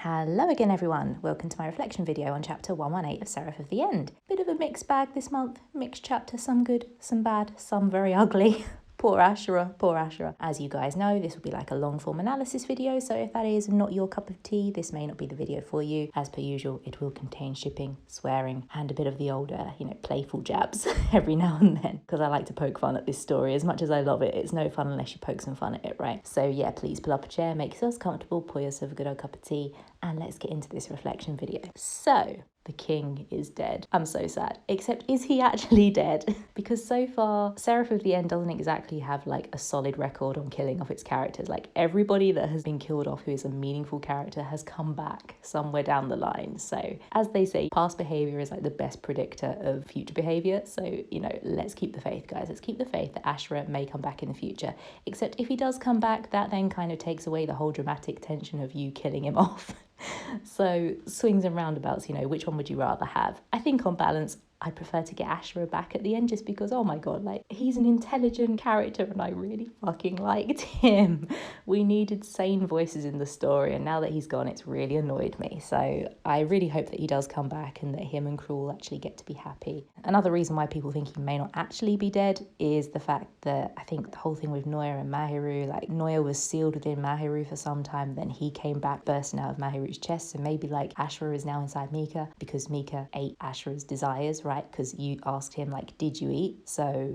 Hello again everyone, welcome to my reflection video on chapter 118 of Seraph of the End. Bit of a mixed bag this month, mixed chapter, some good, some bad, some very ugly. Poor Asherah, poor Asherah. As you guys know, this will be like a long form analysis video, so if that is not your cup of tea, this may not be the video for you. As per usual, it will contain shipping, swearing, and a bit of the older, playful jabs every now and then, because I like to poke fun at this story. As much as I love it, it's no fun unless you poke some fun at it, right? So yeah, please pull up a chair, make yourselves comfortable, pour yourself a good old cup of tea, and let's get into this reflection video. So, the king is dead. I'm so sad. Except, is he actually dead? Because so far, Seraph of the End doesn't exactly have like a solid record on killing off its characters. Like everybody that has been killed off who is a meaningful character has come back somewhere down the line. So as they say, past behavior is like the best predictor of future behavior. So, let's keep the faith, guys. Let's keep the faith that Asherah may come back in the future. Except if he does come back, that then kind of takes away the whole dramatic tension of you killing him off. So swings and roundabouts, which one would you rather have? I think on balance, I prefer to get Asherah back at the end just because, oh my god, like he's an intelligent character and I really fucking liked him. We needed sane voices in the story and now that he's gone, it's really annoyed me. So I really hope that he does come back and that him and Cruel actually get to be happy. Another reason why people think he may not actually be dead is the fact that I think the whole thing with Noya and Mahiru, like Noya was sealed within Mahiru for some time, then he came back bursting out of Mahiru's chest. So maybe like Asherah is now inside Mika because Mika ate Asherah's desires, right? Because you asked him like, did you eat? So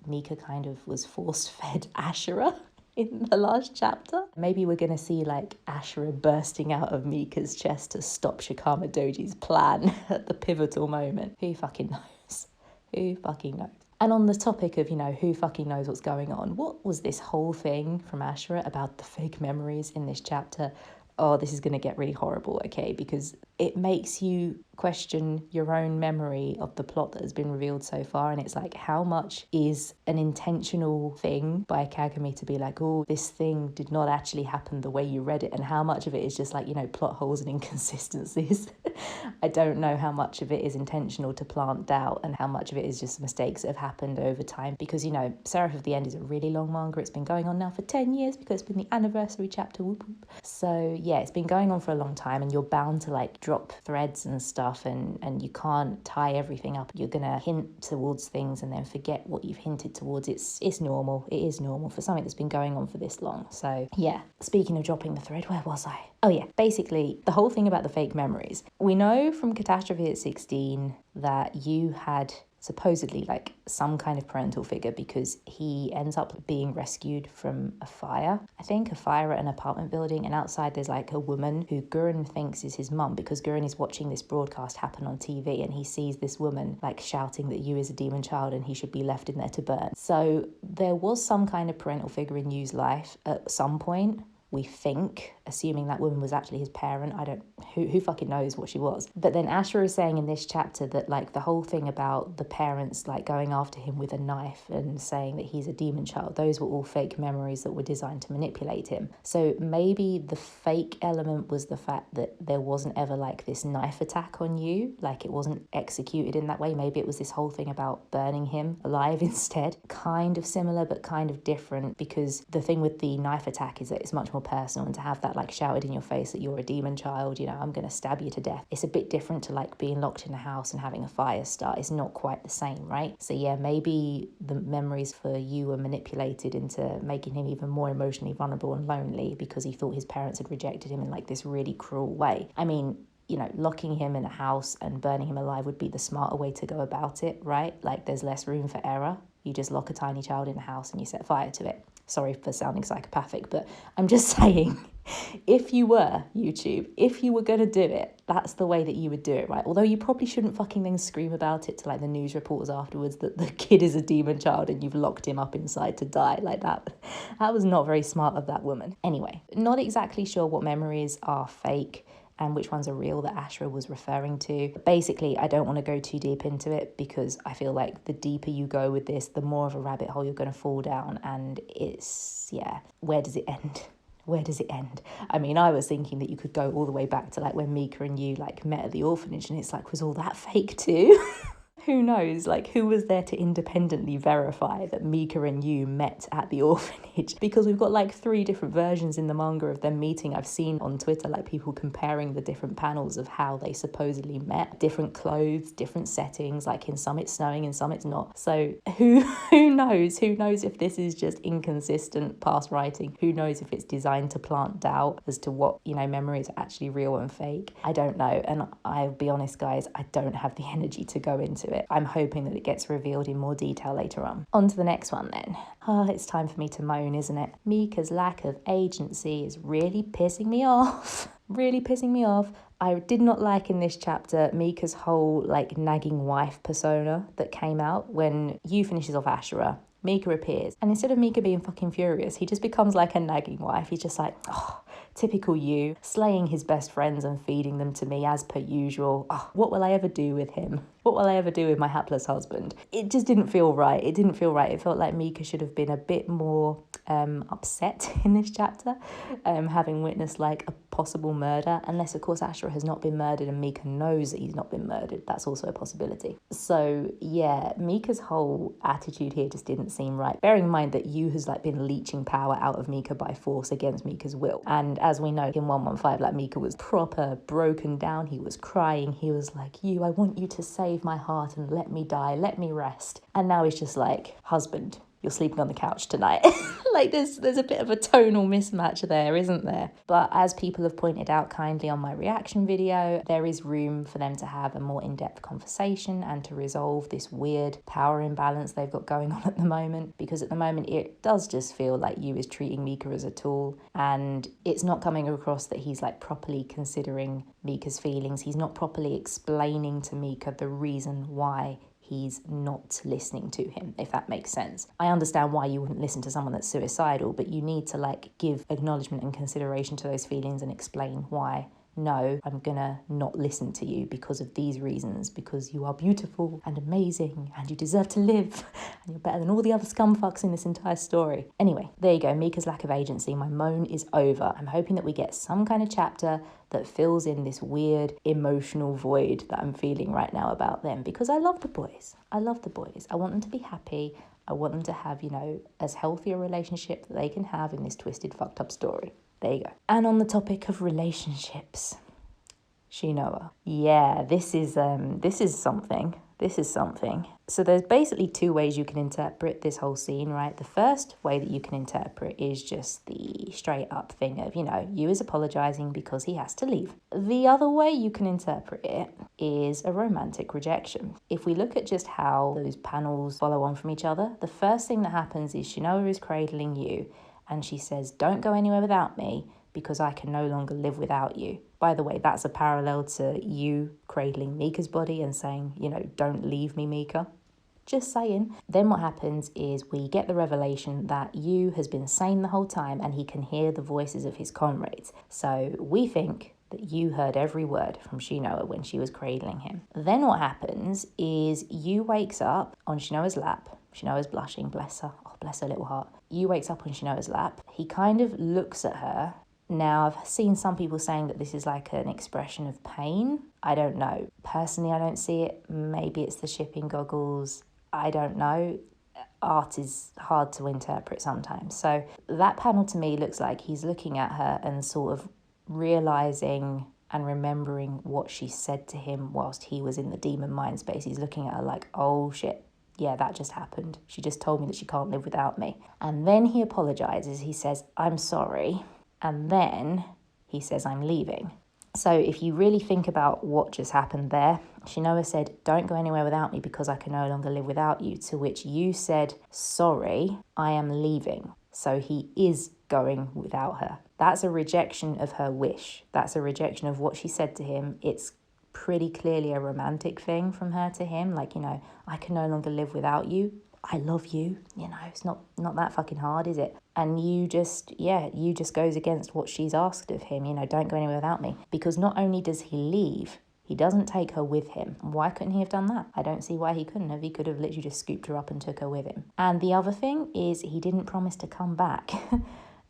Mika kind of was force fed Asherah in the last chapter. Maybe we're gonna see like Asherah bursting out of Mika's chest to stop Shikama Doji's plan at the pivotal moment. Who fucking knows? Who fucking knows? And on the topic of, who fucking knows what's going on, what was this whole thing from Asherah about the fake memories in this chapter? Oh, this is going to get really horrible, okay? Because it makes you question your own memory of the plot that has been revealed so far. And it's like, how much is an intentional thing by Kagami to be like, oh, this thing did not actually happen the way you read it? And how much of it is just like, plot holes and inconsistencies? I don't know how much of it is intentional to plant doubt and how much of it is just mistakes that have happened over time. Because, Seraph of the End is a really long manga. It's been going on now for 10 years because it's been the anniversary chapter. Whoop, whoop. So, yeah, it's been going on for a long time and you're bound to like drop threads and stuff and you can't tie everything up. You're gonna hint towards things and then forget what you've hinted towards. It's normal. It is normal for something that's been going on for this long. So yeah, speaking of dropping the thread, where was I? Oh yeah, basically the whole thing about the fake memories. We know from Catastrophe at 16 that you had supposedly like some kind of parental figure because he ends up being rescued from a fire. I think a fire at an apartment building, and outside there's like a woman who Gurren thinks is his mum because Gurren is watching this broadcast happen on TV and he sees this woman like shouting that Yu is a demon child and he should be left in there to burn. So there was some kind of parental figure in Yu's life at some point. We think, assuming that woman was actually his parent. Who fucking knows what she was. But then Asherah is saying in this chapter that like the whole thing about the parents like going after him with a knife and saying that he's a demon child, those were all fake memories that were designed to manipulate him. So maybe the fake element was the fact that there wasn't ever like this knife attack on you, like it wasn't executed in that way. Maybe it was this whole thing about burning him alive instead. Kind of similar but kind of different, because the thing with the knife attack is that it's much more personal, and to have that like shouted in your face that you're a demon child, I'm gonna stab you to death, it's a bit different to like being locked in a house and having a fire start. It's not quite the same, right? So yeah, maybe the memories for you were manipulated into making him even more emotionally vulnerable and lonely because he thought his parents had rejected him in like this really cruel way. I mean, locking him in a house and burning him alive would be the smarter way to go about it, right? Like there's less room for error. You just lock a tiny child in a house and you set fire to it. Sorry for sounding psychopathic, but I'm just saying, if you were YouTube, if you were going to do it, that's the way that you would do it, right? Although you probably shouldn't fucking then scream about it to like the news reporters afterwards that the kid is a demon child and you've locked him up inside to die like that. That was not very smart of that woman. Anyway, not exactly sure what memories are fake and which ones are real that Asherah was referring to. Basically, I don't want to go too deep into it because I feel like the deeper you go with this, the more of a rabbit hole you're going to fall down. And it's, yeah, where does it end? Where does it end? I mean, I was thinking that you could go all the way back to like when Mika and you like met at the orphanage and it's like, was all that fake too? Who knows, like, who was there to independently verify that Mika and Yu met at the orphanage? Because we've got like 3 different versions in the manga of them meeting. I've seen on Twitter like people comparing the different panels of how they supposedly met. Different clothes, different settings, like in some it's snowing and some it's not. So who knows? Who knows if this is just inconsistent past writing? Who knows if it's designed to plant doubt as to what, you know, memories are actually real and fake? I don't know. And I'll be honest, guys, I don't have the energy to go into it. I'm hoping that it gets revealed in more detail later on. On to the next one then. It's time for me to moan, isn't it? Mika's lack of agency is really pissing me off. Really pissing me off. I did not like in this chapter Mika's whole like nagging wife persona that came out when Yu finishes off Asherah. Mika appears, and instead of Mika being fucking furious, he just becomes like a nagging wife. He's just like, oh, typical Yu, slaying his best friends and feeding them to me as per usual. Oh, what will I ever do with him? What will I ever do with my hapless husband? It just didn't feel right. It didn't feel right. It felt like Mika should have been a bit more upset in this chapter, having witnessed like a possible murder, unless of course Asherah has not been murdered and Mika knows that he's not been murdered. That's also a possibility. So yeah, Mika's whole attitude here just didn't seem right, bearing in mind that Yu has like been leeching power out of Mika by force against Mika's will. And as we know in 115, like Mika was proper broken down. He was crying. He was like, Yu, I want you to save my heart and let me die, let me rest. And now he's just like, husband, you're sleeping on the couch tonight. Like there's a bit of a tonal mismatch there, isn't there? But as people have pointed out kindly on my reaction video, there is room for them to have a more in-depth conversation and to resolve this weird power imbalance they've got going on at the moment. Because at the moment it does just feel like Yu is treating Mika as a tool, and it's not coming across that he's like properly considering Mika's feelings. He's not properly explaining to Mika the reason why he's not listening to him, if that makes sense. I understand why you wouldn't listen to someone that's suicidal, but you need to like give acknowledgement and consideration to those feelings and explain why. No, I'm gonna not listen to you because of these reasons, because you are beautiful and amazing and you deserve to live and you're better than all the other scumfucks in this entire story. Anyway, there you go, Mika's lack of agency. My moan is over. I'm hoping that we get some kind of chapter that fills in this weird emotional void that I'm feeling right now about them, because I love the boys. I love the boys. I want them to be happy. I want them to have, you know, as healthy a relationship that they can have in this twisted, fucked up story. There you go. And on the topic of relationships, Shinoa. Yeah, this is something. This is something. So there's basically 2 ways you can interpret this whole scene, right? The first way that you can interpret is just the straight up thing of, you know, Yu is apologizing because he has to leave. The other way you can interpret it is a romantic rejection. If we look at just how those panels follow on from each other, the first thing that happens is Shinoa is cradling Yu, and she says, don't go anywhere without me because I can no longer live without you. By the way, that's a parallel to Yu cradling Mika's body and saying, you know, don't leave me, Mika. Just saying. Then what happens is we get the revelation that Yu has been sane the whole time and he can hear the voices of his comrades. So we think that Yu heard every word from Shinoa when she was cradling him. Then what happens is Yu wakes up on Shinoa's lap. Shinoa's blushing, bless her. Oh, bless her little heart. Yu wakes up on Shinoa's lap. He kind of looks at her. Now, I've seen some people saying that this is like an expression of pain. I don't know. Personally, I don't see it. Maybe it's the shipping goggles. I don't know. Art is hard to interpret sometimes. So that panel to me looks like he's looking at her and sort of realizing and remembering what she said to him whilst he was in the demon mind space. He's looking at her like, oh shit. Yeah, that just happened. She just told me that she can't live without me. And then he apologizes. He says, I'm sorry. And then he says, I'm leaving. So if you really think about what just happened there, Shinoa said, don't go anywhere without me because I can no longer live without you. To which you said, sorry, I am leaving. So he is going without her. That's a rejection of her wish. That's a rejection of what she said to him. It's pretty clearly a romantic thing from her to him. Like, you know, I can no longer live without you. I love you. You know, it's not that fucking hard, is it? And Yu just goes against what she's asked of him. You know, don't go anywhere without me. Because not only does he leave, he doesn't take her with him. Why couldn't he have done that? I don't see why he couldn't have. He could have literally just scooped her up and took her with him. And the other thing is he didn't promise to come back.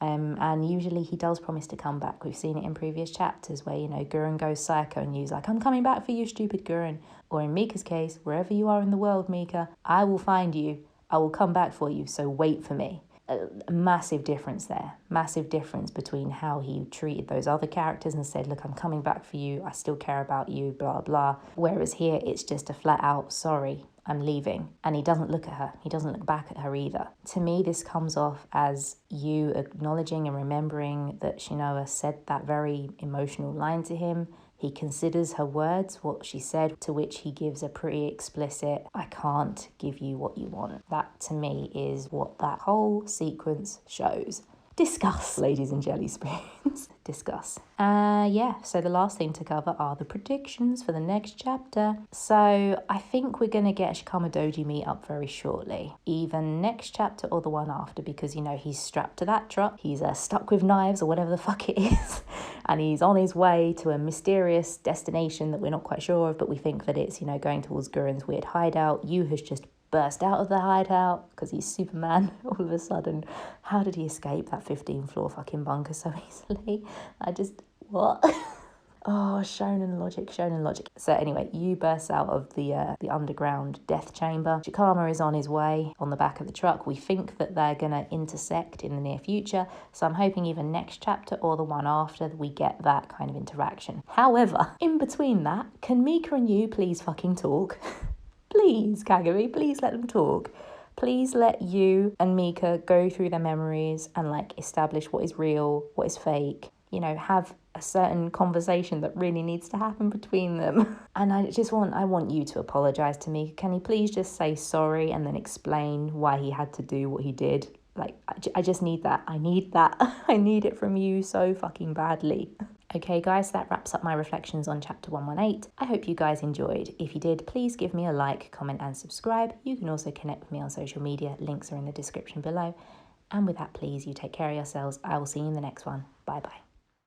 And usually he does promise to come back. We've seen it in previous chapters where, you know, Gurren goes psycho and Yu's like, I'm coming back for you, stupid Gurren. Or in Mika's case, wherever you are in the world, Mika, I will find you. I will come back for you, so wait for me. A massive difference there. Massive difference between how he treated those other characters and said, look, I'm coming back for you. I still care about you, blah, blah. Whereas here, it's just a flat out, sorry, I'm leaving. And he doesn't look at her. He doesn't look back at her either. To me, this comes off as you acknowledging and remembering that Shinoa said that very emotional line to him. He considers her words, what she said, to which he gives a pretty explicit, I can't give you what you want. That, to me, is what that whole sequence shows. Discuss, ladies and jelly spoons. Discuss. Yeah, so the last thing to cover are the predictions for the next chapter. So I think we're going to get a Shikama Doji meet up very shortly. Either next chapter or the one after, because, you know, he's strapped to that truck. He's stuck with knives or whatever the fuck it is. And he's on his way to a mysterious destination that we're not quite sure of, but we think that it's, you know, going towards Gurren's weird hideout. Yu has just burst out of the hideout because he's Superman all of a sudden. How did he escape that 15th floor fucking bunker so easily? What? Oh, shonen logic. So anyway, Yu bursts out of the underground death chamber. Shikama is on his way on the back of the truck. We think that they're going to intersect in the near future. So I'm hoping either next chapter or the one after we get that kind of interaction. However, in between that, can Mika and Yu please fucking talk? Please, Kagami, please let them talk. Please let Yu and Mika go through their memories and like establish what is real, what is fake. You know, have a certain conversation that really needs to happen between them. And I want you to apologise to me. Can he please just say sorry and then explain why he had to do what he did? Like, I just need that. I need that. I need it from you so fucking badly. Okay, guys, that wraps up my reflections on chapter 118. I hope you guys enjoyed. If you did, please give me a like, comment, and subscribe. You can also connect with me on social media. Links are in the description below. And with that, please, you take care of yourselves. I will see you in the next one. Bye-bye.